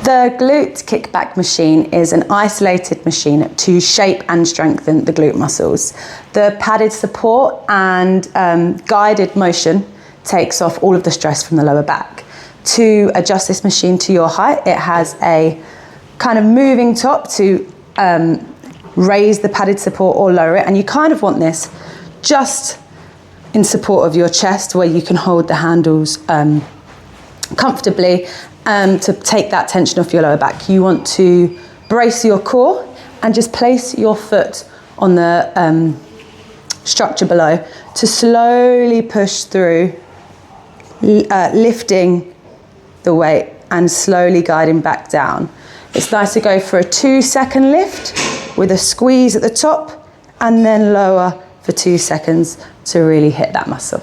The glute kickback machine is an isolated machine to shape and strengthen the glute muscles. The padded support and guided motion takes off all of the stress from the lower back. To adjust this machine to your height, it has a kind of moving top to raise the padded support or lower it, and you kind of want this just in support of your chest where you can hold the handles comfortably to take that tension off your lower back. You want to brace your core and just place your foot on the structure below to slowly push through, lifting the weight and slowly guiding back down. It's nice to go for a 2-second lift with a squeeze at the top and then lower for 2 seconds to really hit that muscle.